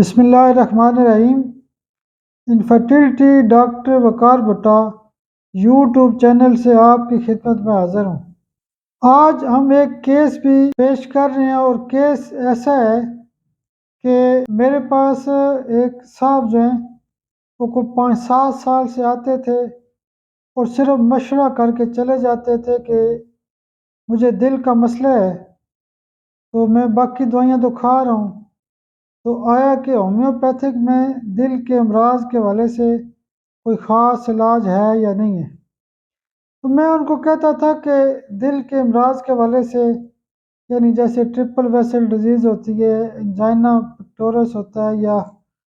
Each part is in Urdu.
بسم اللہ الرحمن الرحیم۔ انفرٹیلٹی ڈاکٹر وقار بٹا یوٹیوب چینل سے آپ کی خدمت میں حاضر ہوں۔ آج ہم ایک کیس بھی پیش کر رہے ہیں، اور کیس ایسا ہے کہ میرے پاس ایک صاحب جو ہیں وہ کوئی 5-7 سال سے آتے تھے اور صرف مشورہ کر کے چلے جاتے تھے کہ مجھے دل کا مسئلہ ہے، تو میں باقی دوائیاں تو کھا رہا ہوں، تو آیا کہ ہومیوپیتھک میں دل کے امراض کے حوالے سے کوئی خاص علاج ہے یا نہیں ہے۔ تو میں ان کو کہتا تھا کہ دل کے امراض کے حوالے سے یعنی جیسے ٹرپل ویسل ڈیزیز ہوتی ہے، انجائنا پیکٹورس ہوتا ہے، یا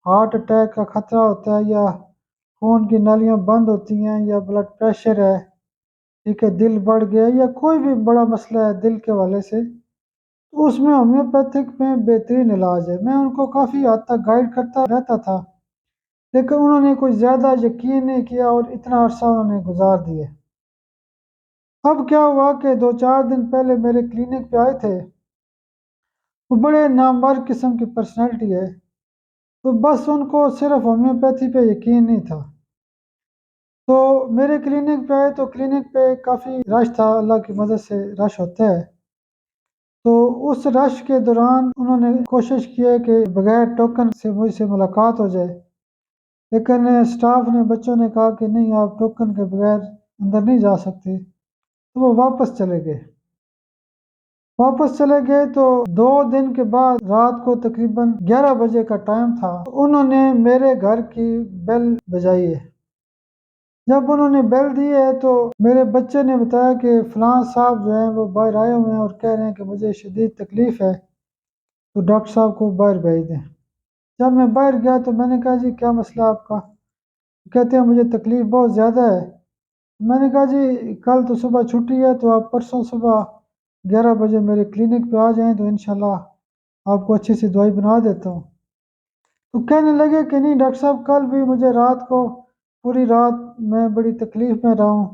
ہارٹ اٹیک کا خطرہ ہوتا ہے، یا خون کی نالیاں بند ہوتی ہیں، یا بلڈ پریشر ہے، ٹھیک ہے، دل بڑھ گیا، یا کوئی بھی بڑا مسئلہ ہے دل کے حوالے سے، تو اس میں ہومیوپیتھک میں بہترین علاج ہے۔ میں ان کو کافی حد تک گائیڈ کرتا رہتا تھا، لیکن انہوں نے کوئی زیادہ یقین نہیں کیا اور اتنا عرصہ انہوں نے گزار دیے۔ اب کیا ہوا کہ 2-4 دن پہلے میرے کلینک پہ آئے تھے، وہ بڑے نامور قسم کی پرسنالٹی ہے، تو بس ان کو صرف ہومیوپیتھی پہ یقین نہیں تھا۔ تو میرے کلینک پہ آئے تو کلینک پہ کافی رش تھا، اللہ کی مدد سے رش ہوتا ہے۔ تو اس رش کے دوران انہوں نے کوشش کی ہے کہ بغیر ٹوکن سے مجھ سے ملاقات ہو جائے، لیکن سٹاف نے، بچوں نے کہا کہ نہیں، آپ ٹوکن کے بغیر اندر نہیں جا سکتے، تو وہ واپس چلے گئے۔ تو 2 دن کے بعد رات کو تقریباً 11 بجے کا ٹائم تھا، تو انہوں نے میرے گھر کی بیل بجائی ہے۔ جب انہوں نے بیل دی ہے تو میرے بچے نے بتایا کہ فلاں صاحب جو ہیں وہ باہر آئے ہوئے ہیں اور کہہ رہے ہیں کہ مجھے شدید تکلیف ہے، تو ڈاکٹر صاحب کو باہر بھیج دیں۔ جب میں باہر گیا تو میں نے کہا جی کیا مسئلہ آپ کا؟ کہتے ہیں مجھے تکلیف بہت زیادہ ہے۔ میں نے کہا جی کل تو صبح چھٹی ہے، تو آپ پرسوں صبح 11 بجے میرے کلینک پہ آ جائیں تو انشاءاللہ آپ کو اچھی سی دوائی بنا دیتا ہوں۔ تو کہنے لگے کہ نہیں ڈاکٹر صاحب، کل بھی مجھے رات کو پوری رات میں بڑی تکلیف میں رہا ہوں،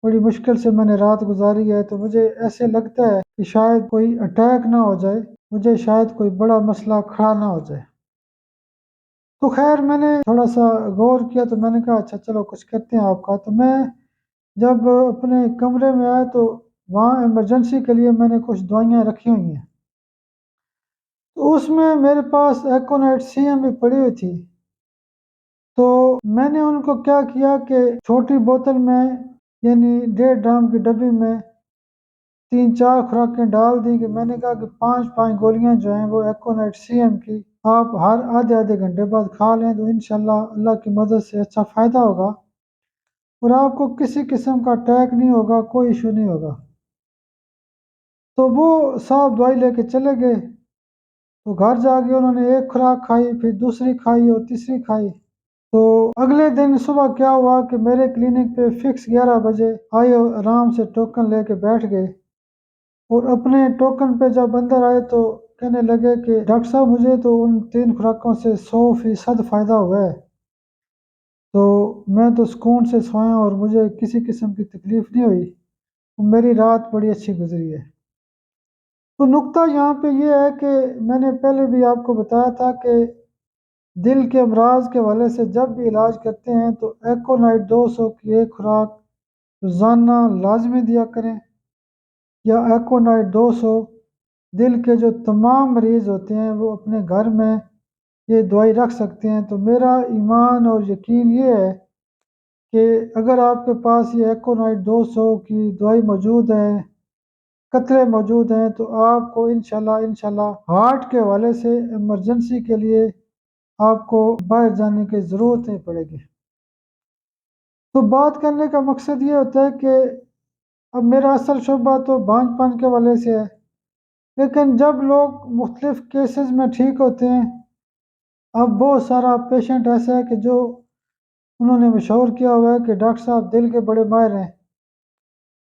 بڑی مشکل سے میں نے رات گزاری ہے، تو مجھے ایسے لگتا ہے کہ شاید کوئی اٹیک نہ ہو جائے، مجھے شاید کوئی بڑا مسئلہ کھڑا نہ ہو جائے۔ تو خیر میں نے تھوڑا سا غور کیا، تو میں نے کہا اچھا چلو کچھ کرتے ہیں آپ کا۔ تو میں جب اپنے کمرے میں آیا تو وہاں ایمرجنسی کے لیے میں نے کچھ دوائیاں رکھی ہوئی ہیں، تو اس میں میرے پاس ایکونائٹ سی ایم بھی پڑی ہوئی تھی۔ تو میں نے ان کو کیا کیا کہ چھوٹی بوتل میں یعنی 1.5 ڈرام کی ڈبی میں 3-4 خوراکیں ڈال دی، کہ میں نے کہا کہ 5-5 گولیاں جو ہیں وہ ایکونائٹ سی ایم کی آپ ہر آدھے گھنٹے بعد کھا لیں، تو انشاءاللہ اللہ کی مدد سے اچھا فائدہ ہوگا اور آپ کو کسی قسم کا اٹیک نہیں ہوگا، کوئی ایشو نہیں ہوگا۔ تو وہ صاحب دوائی لے کے چلے گئے، تو گھر جا کے انہوں نے ایک خوراک کھائی، پھر دوسری کھائی اور تیسری کھائی۔ تو اگلے دن صبح کیا ہوا کہ میرے کلینک پہ فکس 11 بجے آئے اور آرام سے ٹوکن لے کے بیٹھ گئے، اور اپنے ٹوکن پہ جب اندر آئے تو کہنے لگے کہ ڈاکٹر صاحب مجھے تو ان 3 خوراکوں سے 100% فائدہ ہوا ہے، تو میں تو سکون سے سویا اور مجھے کسی قسم کی تکلیف نہیں ہوئی، میری رات بڑی اچھی گزری ہے۔ تو نقطہ یہاں پہ یہ ہے کہ میں نے پہلے بھی آپ کو بتایا تھا کہ دل کے امراض کے حوالے سے جب بھی علاج کرتے ہیں تو ایکونائٹ 200 کی ایک خوراک روزانہ لازمی دیا کریں، یا ایکونائٹ 200 دل کے جو تمام مریض ہوتے ہیں وہ اپنے گھر میں یہ دوائی رکھ سکتے ہیں۔ تو میرا ایمان اور یقین یہ ہے کہ اگر آپ کے پاس یہ ایکونائٹ 200 کی دوائی موجود ہے، قطرے موجود ہیں، تو آپ کو انشاءاللہ ہارٹ کے حوالے سے ایمرجنسی کے لیے آپ کو باہر جانے کی ضرورت نہیں پڑے گی۔ تو بات کرنے کا مقصد یہ ہوتا ہے کہ اب میرا اصل شعبہ تو بانجھ پن کے حوالے سے ہے، لیکن جب لوگ مختلف کیسز میں ٹھیک ہوتے ہیں، اب بہت سارا پیشنٹ ایسا ہے کہ جو انہوں نے مشہور کیا ہوا ہے کہ ڈاکٹر صاحب دل کے بڑے ماہر ہیں۔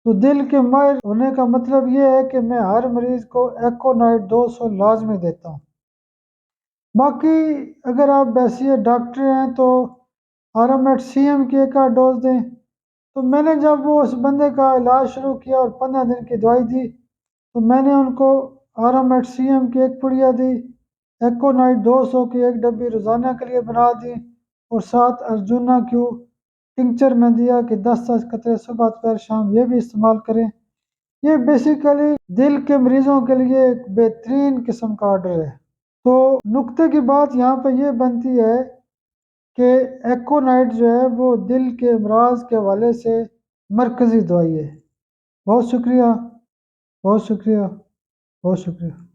تو دل کے ماہر ہونے کا مطلب یہ ہے کہ میں ہر مریض کو ایکونائٹ 200 لازمی دیتا ہوں۔ باقی اگر آپ بیسیے ڈاکٹر ہیں تو آرامائٹ سی ایم کی ایک آدھ ڈوز دیں۔ تو میں نے جب وہ اس بندے کا علاج شروع کیا اور 15 دن کی دوائی دی، تو میں نے ان کو آرامائٹ سی ایم کی ایک پڑیا دی، ایکونائٹ 200 کی ایک ڈبی روزانہ کے لیے بنا دی، اور ساتھ ارجونا کیو ٹنکچر میں دیا کہ 10 قطرے صبح دوپہر شام یہ بھی استعمال کریں۔ یہ بیسیکلی دل کے مریضوں کے لیے ایک بہترین قسم کا آرڈر ہے۔ تو نقطے کی بات یہاں پہ یہ بنتی ہے کہ ایکونائٹ جو ہے وہ دل کے امراض کے حوالے سے مرکزی دوائی ہے۔ بہت شکریہ، بہت شکریہ، بہت شکریہ۔